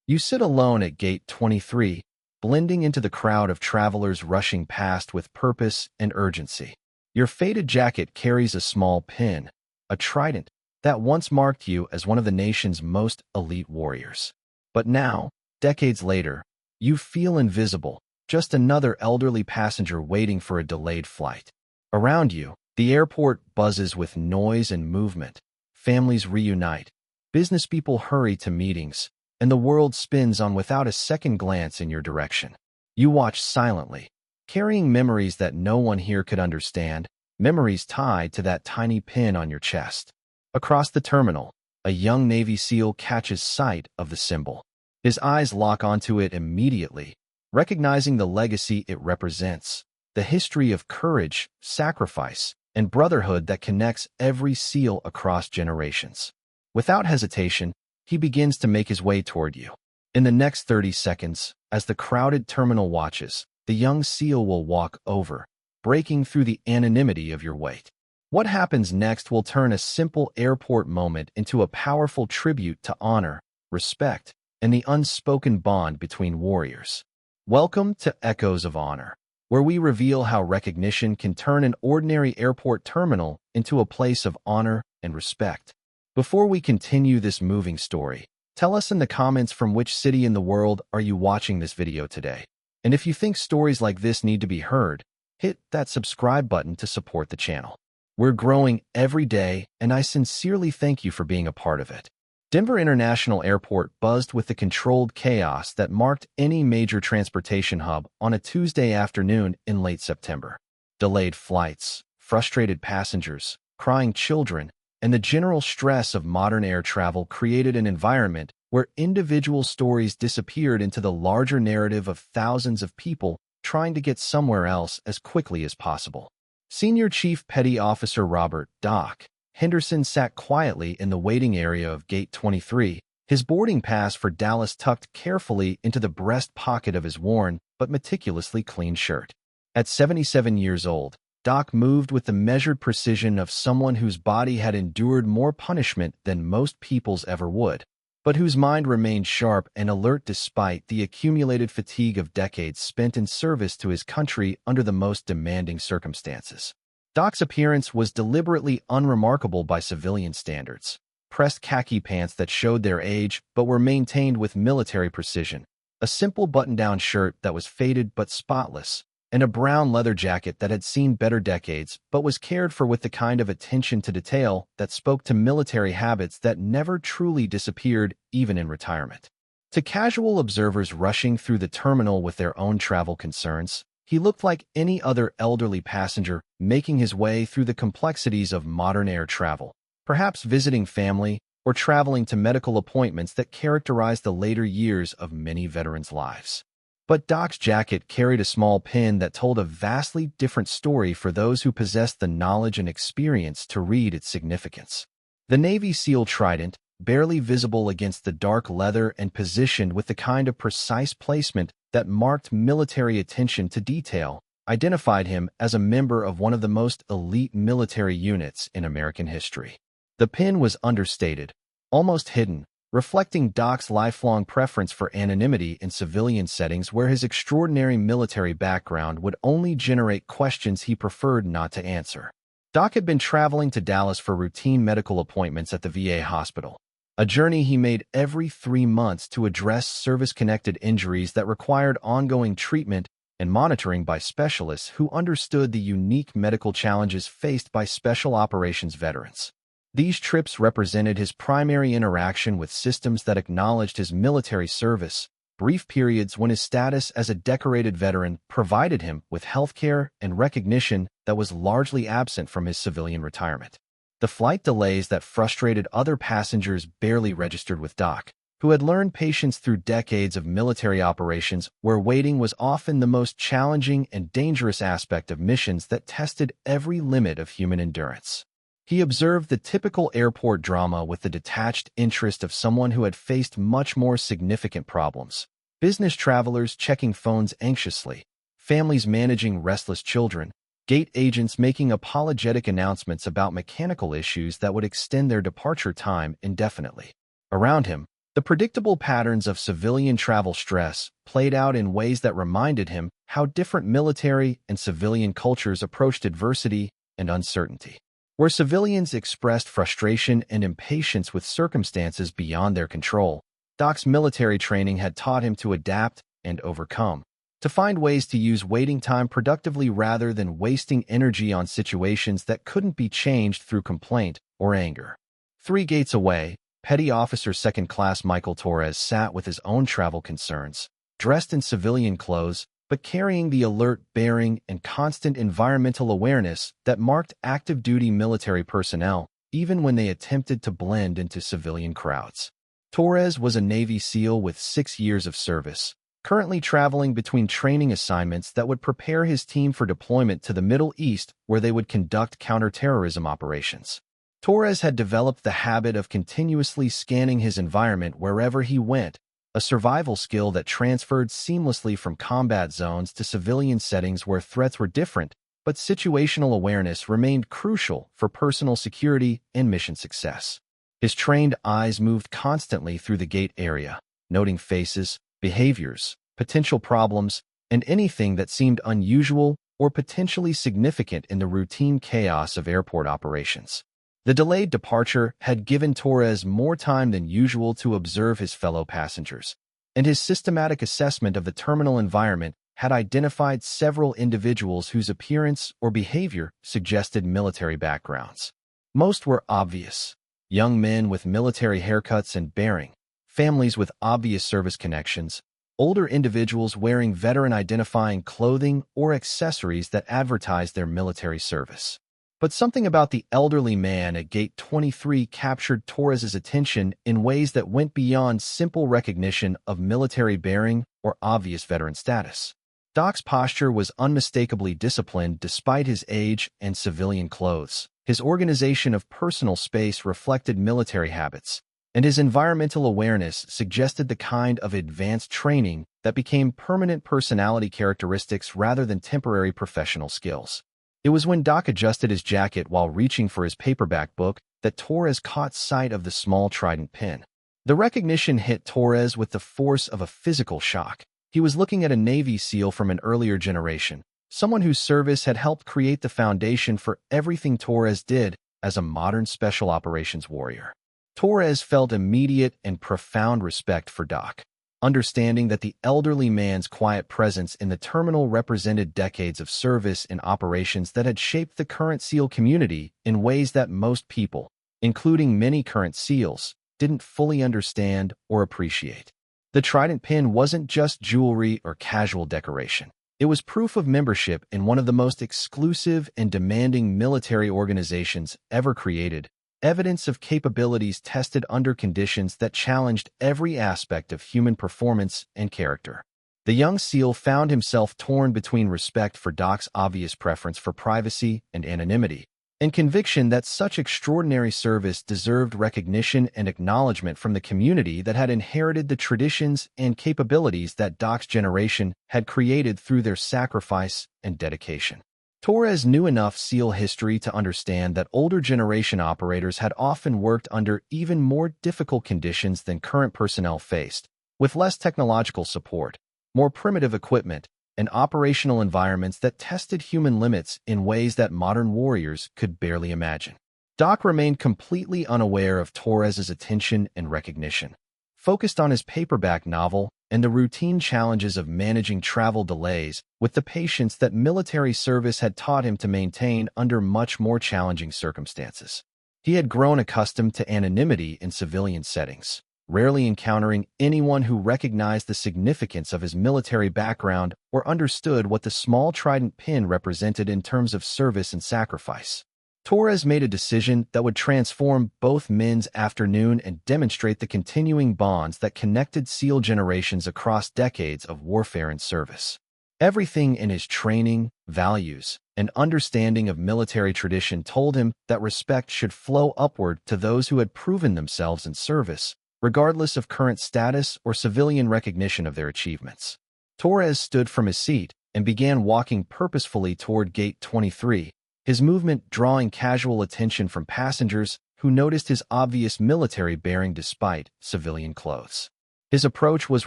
You sit alone at gate 23, blending into the crowd of travelers rushing past with purpose and urgency. Your faded jacket carries a small pin, a trident, that once marked you as one of the nation's most elite warriors. But now, decades later, you feel invisible, just another elderly passenger waiting for a delayed flight. Around you, the airport buzzes with noise and movement. Families reunite, business people hurry to meetings, and the world spins on without a second glance in your direction. You watch silently, carrying memories that no one here could understand, memories tied to that tiny pin on your chest. Across the terminal, a young Navy SEAL catches sight of the symbol. His eyes lock onto it immediately, recognizing the legacy it represents, the history of courage, sacrifice, and brotherhood that connects every SEAL across generations. Without hesitation, he begins to make his way toward you. In the next 30 seconds, as the crowded terminal watches, the young SEAL will walk over, breaking through the anonymity of your wait. What happens next will turn a simple airport moment into a powerful tribute to honor, respect, and the unspoken bond between warriors. Welcome to Echoes of Honor, where we reveal how recognition can turn an ordinary airport terminal into a place of honor and respect. Before we continue this moving story, tell us in the comments from which city in the world are you watching this video today. And if you think stories like this need to be heard, hit that subscribe button to support the channel. We're growing every day, and I sincerely thank you for being a part of it. Denver International Airport buzzed with the controlled chaos that marked any major transportation hub on a Tuesday afternoon in late September. Delayed flights, frustrated passengers, crying children, and the general stress of modern air travel created an environment where individual stories disappeared into the larger narrative of thousands of people trying to get somewhere else as quickly as possible. Senior Chief Petty Officer Robert "Doc" Henderson sat quietly in the waiting area of Gate 23, his boarding pass for Dallas tucked carefully into the breast pocket of his worn but meticulously clean shirt. At 77 years old, Doc moved with the measured precision of someone whose body had endured more punishment than most people's ever would, but whose mind remained sharp and alert despite the accumulated fatigue of decades spent in service to his country under the most demanding circumstances. Doc's appearance was deliberately unremarkable by civilian standards. Pressed khaki pants that showed their age but were maintained with military precision, a simple button-down shirt that was faded but spotless, and a brown leather jacket that had seen better decades but was cared for with the kind of attention to detail that spoke to military habits that never truly disappeared even in retirement. To casual observers rushing through the terminal with their own travel concerns, he looked like any other elderly passenger making his way through the complexities of modern air travel, perhaps visiting family or traveling to medical appointments that characterized the later years of many veterans' lives. But Doc's jacket carried a small pin that told a vastly different story for those who possessed the knowledge and experience to read its significance. The Navy SEAL trident, barely visible against the dark leather and positioned with the kind of precise placement that marked military attention to detail, identified him as a member of one of the most elite military units in American history. The pin was understated, almost hidden, reflecting Doc's lifelong preference for anonymity in civilian settings where his extraordinary military background would only generate questions he preferred not to answer. Doc had been traveling to Dallas for routine medical appointments at the VA hospital, a journey he made every 3 months to address service-connected injuries that required ongoing treatment and monitoring by specialists who understood the unique medical challenges faced by special operations veterans. These trips represented his primary interaction with systems that acknowledged his military service, brief periods when his status as a decorated veteran provided him with health care and recognition that was largely absent from his civilian retirement. The flight delays that frustrated other passengers barely registered with Doc, who had learned patience through decades of military operations where waiting was often the most challenging and dangerous aspect of missions that tested every limit of human endurance. He observed the typical airport drama with the detached interest of someone who had faced much more significant problems. Business travelers checking phones anxiously, families managing restless children, gate agents making apologetic announcements about mechanical issues that would extend their departure time indefinitely. Around him, The predictable patterns of civilian travel stress played out in ways that reminded him how different military and civilian cultures approached adversity and uncertainty. Where civilians expressed frustration and impatience with circumstances beyond their control, Doc's military training had taught him to adapt and overcome, to find ways to use waiting time productively rather than wasting energy on situations that couldn't be changed through complaint or anger. 3 gates away, Petty Officer Second Class Michael Torres sat with his own travel concerns, dressed in civilian clothes, but carrying the alert bearing and constant environmental awareness that marked active-duty military personnel, even when they attempted to blend into civilian crowds. Torres was a Navy SEAL with 6 years of service, currently traveling between training assignments that would prepare his team for deployment to the Middle East, where they would conduct counterterrorism operations. Torres had developed the habit of continuously scanning his environment wherever he went, a survival skill that transferred seamlessly from combat zones to civilian settings where threats were different, but situational awareness remained crucial for personal security and mission success. His trained eyes moved constantly through the gate area, noting faces, behaviors, potential problems, and anything that seemed unusual or potentially significant in the routine chaos of airport operations. The delayed departure had given Torres more time than usual to observe his fellow passengers, and his systematic assessment of the terminal environment had identified several individuals whose appearance or behavior suggested military backgrounds. Most were obvious: young men with military haircuts and bearing, families with obvious service connections, older individuals wearing veteran-identifying clothing or accessories that advertised their military service. But something about the elderly man at Gate 23 captured Torres's attention in ways that went beyond simple recognition of military bearing or obvious veteran status. Doc's posture was unmistakably disciplined despite his age and civilian clothes. His organization of personal space reflected military habits, and his environmental awareness suggested the kind of advanced training that became permanent personality characteristics rather than temporary professional skills. It was when Doc adjusted his jacket while reaching for his paperback book that Torres caught sight of the small trident pin. The recognition hit Torres with the force of a physical shock. He was looking at a Navy SEAL from an earlier generation, someone whose service had helped create the foundation for everything Torres did as a modern special operations warrior. Torres felt immediate and profound respect for Doc, understanding that the elderly man's quiet presence in the terminal represented decades of service in operations that had shaped the current SEAL community in ways that most people, including many current SEALs, didn't fully understand or appreciate. The trident pin wasn't just jewelry or casual decoration. It was proof of membership in one of the most exclusive and demanding military organizations ever created, evidence of capabilities tested under conditions that challenged every aspect of human performance and character. The young SEAL found himself torn between respect for Doc's obvious preference for privacy and anonymity, and conviction that such extraordinary service deserved recognition and acknowledgement from the community that had inherited the traditions and capabilities that Doc's generation had created through their sacrifice and dedication. Torres knew enough SEAL history to understand that older generation operators had often worked under even more difficult conditions than current personnel faced, with less technological support, more primitive equipment, and operational environments that tested human limits in ways that modern warriors could barely imagine. Doc remained completely unaware of Torres's attention and recognition, focused on his paperback novel and the routine challenges of managing travel delays with the patience that military service had taught him to maintain under much more challenging circumstances. He had grown accustomed to anonymity in civilian settings, rarely encountering anyone who recognized the significance of his military background or understood what the small trident pin represented in terms of service and sacrifice. Torres made a decision that would transform both men's afternoon and demonstrate the continuing bonds that connected SEAL generations across decades of warfare and service. Everything in his training, values, and understanding of military tradition told him that respect should flow upward to those who had proven themselves in service, regardless of current status or civilian recognition of their achievements. Torres stood from his seat and began walking purposefully toward Gate 23, his movement drawing casual attention from passengers who noticed his obvious military bearing despite civilian clothes. His approach was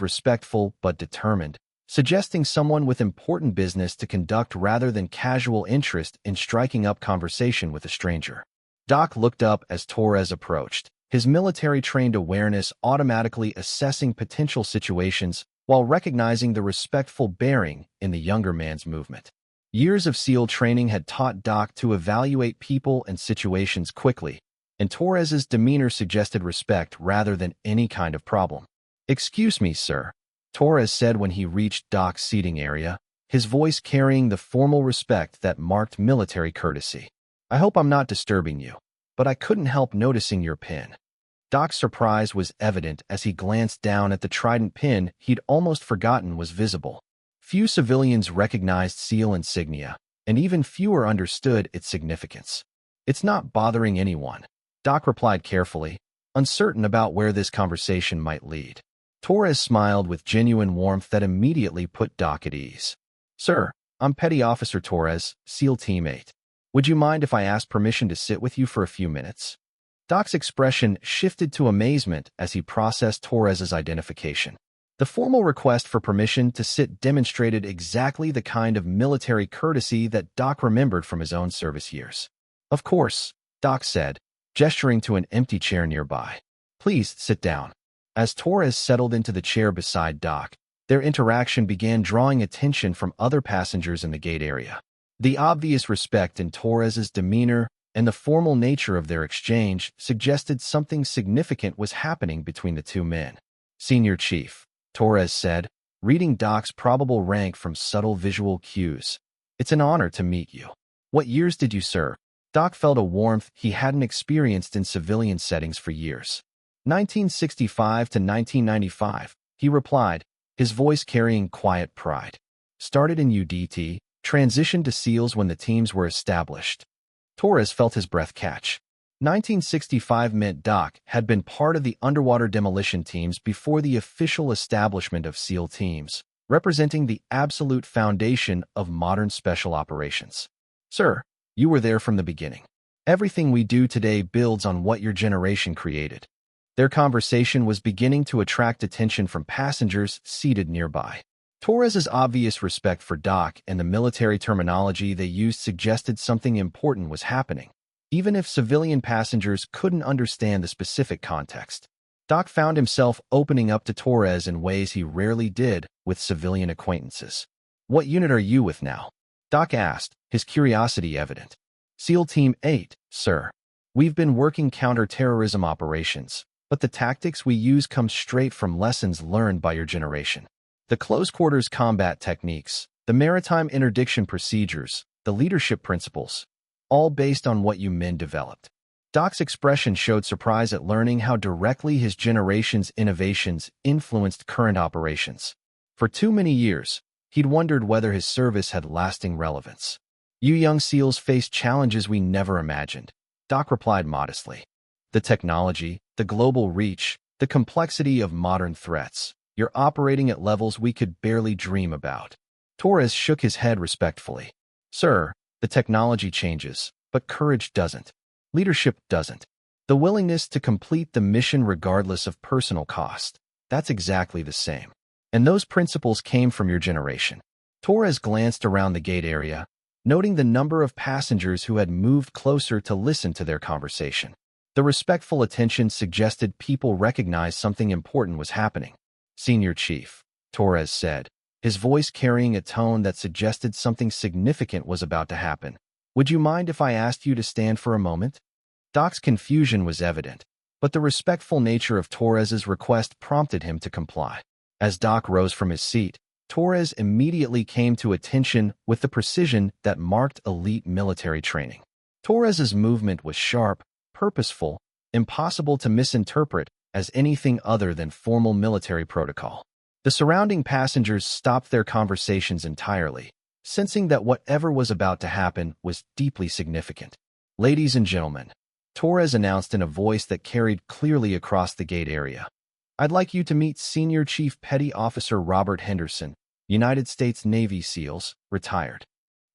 respectful but determined, suggesting someone with important business to conduct rather than casual interest in striking up conversation with a stranger. Doc looked up as Torres approached, his military-trained awareness automatically assessing potential situations while recognizing the respectful bearing in the younger man's movement. Years of SEAL training had taught Doc to evaluate people and situations quickly, and Torres's demeanor suggested respect rather than any kind of problem. "Excuse me, sir," Torres said when he reached Doc's seating area, his voice carrying the formal respect that marked military courtesy. "I hope I'm not disturbing you, but I couldn't help noticing your pin." Doc's surprise was evident as he glanced down at the trident pin he'd almost forgotten was visible. Few civilians recognized SEAL insignia, and even fewer understood its significance. "It's not bothering anyone," Doc replied carefully, uncertain about where this conversation might lead. Torres smiled with genuine warmth that immediately put Doc at ease. "Sir, I'm Petty Officer Torres, SEAL Team 8. Would you mind if I asked permission to sit with you for a few minutes?" Doc's expression shifted to amazement as he processed Torres's identification. The formal request for permission to sit demonstrated exactly the kind of military courtesy that Doc remembered from his own service years. "Of course," Doc said, gesturing to an empty chair nearby. "Please sit down." As Torres settled into the chair beside Doc, their interaction began drawing attention from other passengers in the gate area. The obvious respect in Torres's demeanor and the formal nature of their exchange suggested something significant was happening between the two men. "Senior Chief," Torres said, reading Doc's probable rank from subtle visual cues. "It's an honor to meet you. What years did you serve?" Doc felt a warmth he hadn't experienced in civilian settings for years. 1965 to 1995, he replied, his voice carrying quiet pride. "Started in UDT, transitioned to SEALs when the teams were established." Torres felt his breath catch. 1965 meant Doc had been part of the underwater demolition teams before the official establishment of SEAL teams, representing the absolute foundation of modern special operations. "Sir, you were there from the beginning. Everything we do today builds on what your generation created." Their conversation was beginning to attract attention from passengers seated nearby. Torres's obvious respect for Doc and the military terminology they used suggested something important was happening, even if civilian passengers couldn't understand the specific context. Doc found himself opening up to Torres in ways he rarely did with civilian acquaintances. "What unit are you with now?" Doc asked, his curiosity evident. "SEAL Team 8, sir. We've been working counter-terrorism operations, but the tactics we use come straight from lessons learned by your generation. The close-quarters combat techniques, the maritime interdiction procedures, the leadership principles, all based on what you men developed." Doc's expression showed surprise at learning how directly his generation's innovations influenced current operations. For too many years, he'd wondered whether his service had lasting relevance. "You young SEALs face challenges we never imagined," Doc replied modestly. "The technology, the global reach, the complexity of modern threats. You're operating at levels we could barely dream about." Torres shook his head respectfully. "Sir, the technology changes, but courage doesn't. Leadership doesn't. The willingness to complete the mission regardless of personal cost. That's exactly the same. And those principles came from your generation." Torres glanced around the gate area, noting the number of passengers who had moved closer to listen to their conversation. The respectful attention suggested people recognized something important was happening. "Senior Chief," Torres said, his voice carrying a tone that suggested something significant was about to happen. "Would you mind if I asked you to stand for a moment?" Doc's confusion was evident, but the respectful nature of Torres's request prompted him to comply. As Doc rose from his seat, Torres immediately came to attention with the precision that marked elite military training. Torres's movement was sharp, purposeful, impossible to misinterpret as anything other than formal military protocol. The surrounding passengers stopped their conversations entirely, sensing that whatever was about to happen was deeply significant. "Ladies and gentlemen," Torres announced in a voice that carried clearly across the gate area, "I'd like you to meet Senior Chief Petty Officer Robert Henderson, United States Navy SEALs, retired."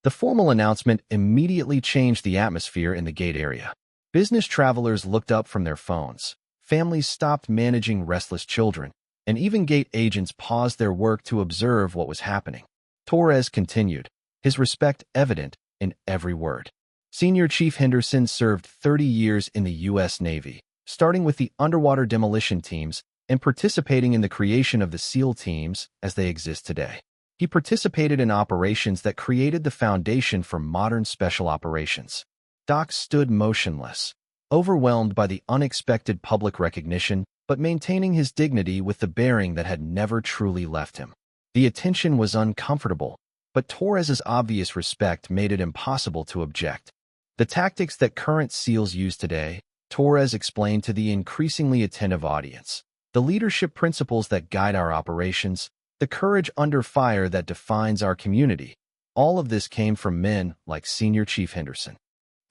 The formal announcement immediately changed the atmosphere in the gate area. Business travelers looked up from their phones. Families stopped managing restless children, and even gate agents paused their work to observe what was happening. Torres continued, his respect evident in every word. Senior Chief Henderson served 30 years in the U.S. Navy, starting with the underwater demolition teams and participating in the creation of the SEAL teams as they exist today. He participated in operations that created the foundation for modern special operations. Doc stood motionless, overwhelmed by the unexpected public recognition, but maintaining his dignity with the bearing that had never truly left him. The attention was uncomfortable, but Torres's obvious respect made it impossible to object. The tactics that current SEALs use today, Torres explained to the increasingly attentive audience. The leadership principles that guide our operations, the courage under fire that defines our community, all of this came from men like Senior Chief Henderson.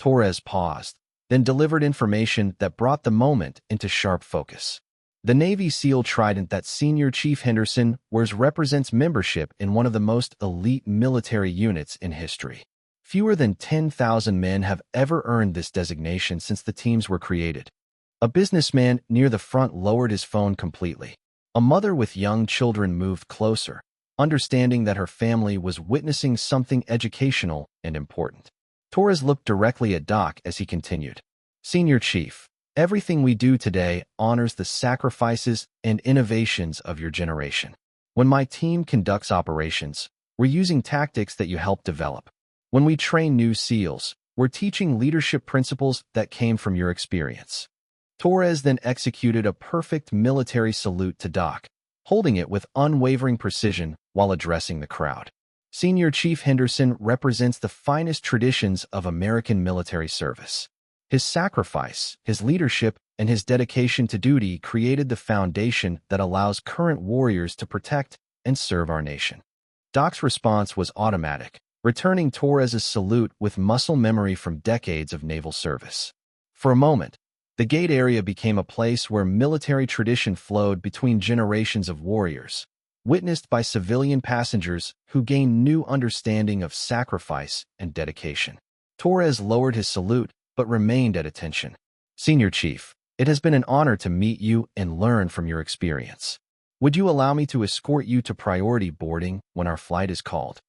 Torres paused, then delivered information that brought the moment into sharp focus. The Navy SEAL trident that Senior Chief Henderson wears represents membership in one of the most elite military units in history. Fewer than 10,000 men have ever earned this designation since the teams were created. A businessman near the front lowered his phone completely. A mother with young children moved closer, understanding that her family was witnessing something educational and important. Torres looked directly at Doc as he continued. Senior Chief, everything we do today honors the sacrifices and innovations of your generation. When my team conducts operations, we're using tactics that you helped develop. When we train new SEALs, we're teaching leadership principles that came from your experience. Torres then executed a perfect military salute to Doc, holding it with unwavering precision while addressing the crowd. Senior Chief Henderson represents the finest traditions of American military service. His sacrifice, his leadership, and his dedication to duty created the foundation that allows current warriors to protect and serve our nation. Doc's response was automatic, returning Torres's salute with muscle memory from decades of naval service. For a moment, the gate area became a place where military tradition flowed between generations of warriors, witnessed by civilian passengers who gained new understanding of sacrifice and dedication. Torres lowered his salute, but remained at attention. Senior Chief, it has been an honor to meet you and learn from your experience. Would you allow me to escort you to priority boarding when our flight is called?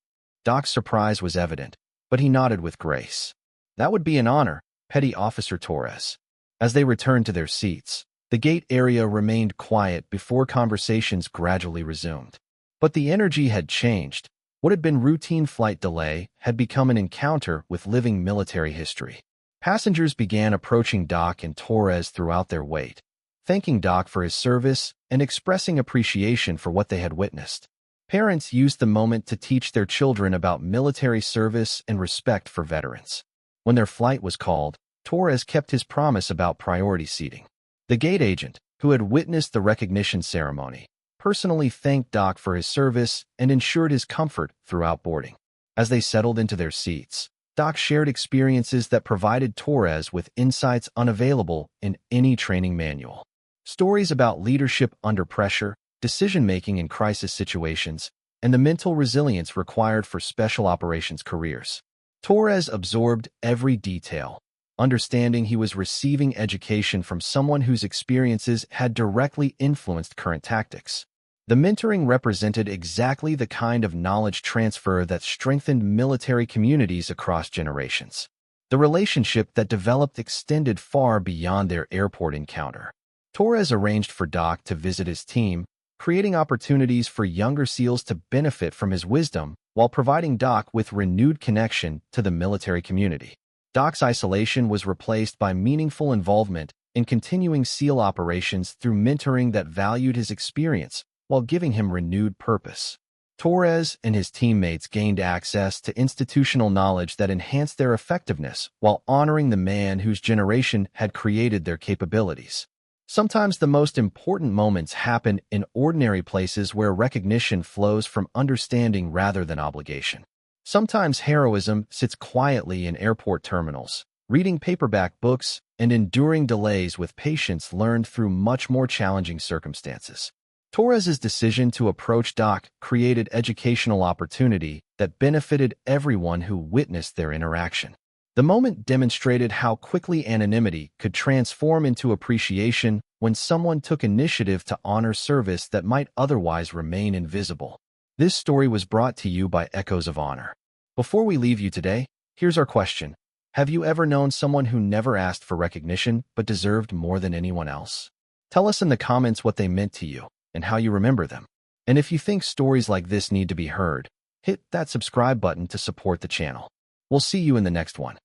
Doc's surprise was evident, but he nodded with grace. That would be an honor, Petty Officer Torres. As they returned to their seats, the gate area remained quiet before conversations gradually resumed. But the energy had changed. What had been routine flight delay had become an encounter with living military history. Passengers began approaching Doc and Torres throughout their wait, thanking Doc for his service and expressing appreciation for what they had witnessed. Parents used the moment to teach their children about military service and respect for veterans. When their flight was called, Torres kept his promise about priority seating. The gate agent, who had witnessed the recognition ceremony, personally thanked Doc for his service and ensured his comfort throughout boarding. As they settled into their seats, Doc shared experiences that provided Torres with insights unavailable in any training manual. Stories about leadership under pressure, decision-making in crisis situations, and the mental resilience required for special operations careers. Torres absorbed every detail, understanding he was receiving education from someone whose experiences had directly influenced current tactics. The mentoring represented exactly the kind of knowledge transfer that strengthened military communities across generations. The relationship that developed extended far beyond their airport encounter. Torres arranged for Doc to visit his team, creating opportunities for younger SEALs to benefit from his wisdom while providing Doc with renewed connection to the military community. Doc's isolation was replaced by meaningful involvement in continuing SEAL operations through mentoring that valued his experience while giving him renewed purpose. Torres and his teammates gained access to institutional knowledge that enhanced their effectiveness while honoring the man whose generation had created their capabilities. Sometimes the most important moments happen in ordinary places where recognition flows from understanding rather than obligation. Sometimes heroism sits quietly in airport terminals, reading paperback books and enduring delays with patience learned through much more challenging circumstances. Torres's decision to approach Doc created educational opportunity that benefited everyone who witnessed their interaction. The moment demonstrated how quickly anonymity could transform into appreciation when someone took initiative to honor service that might otherwise remain invisible. This story was brought to you by Echoes of Honor. Before we leave you today, here's our question. Have you ever known someone who never asked for recognition but deserved more than anyone else? Tell us in the comments what they meant to you and how you remember them. And if you think stories like this need to be heard, hit that subscribe button to support the channel. We'll see you in the next one.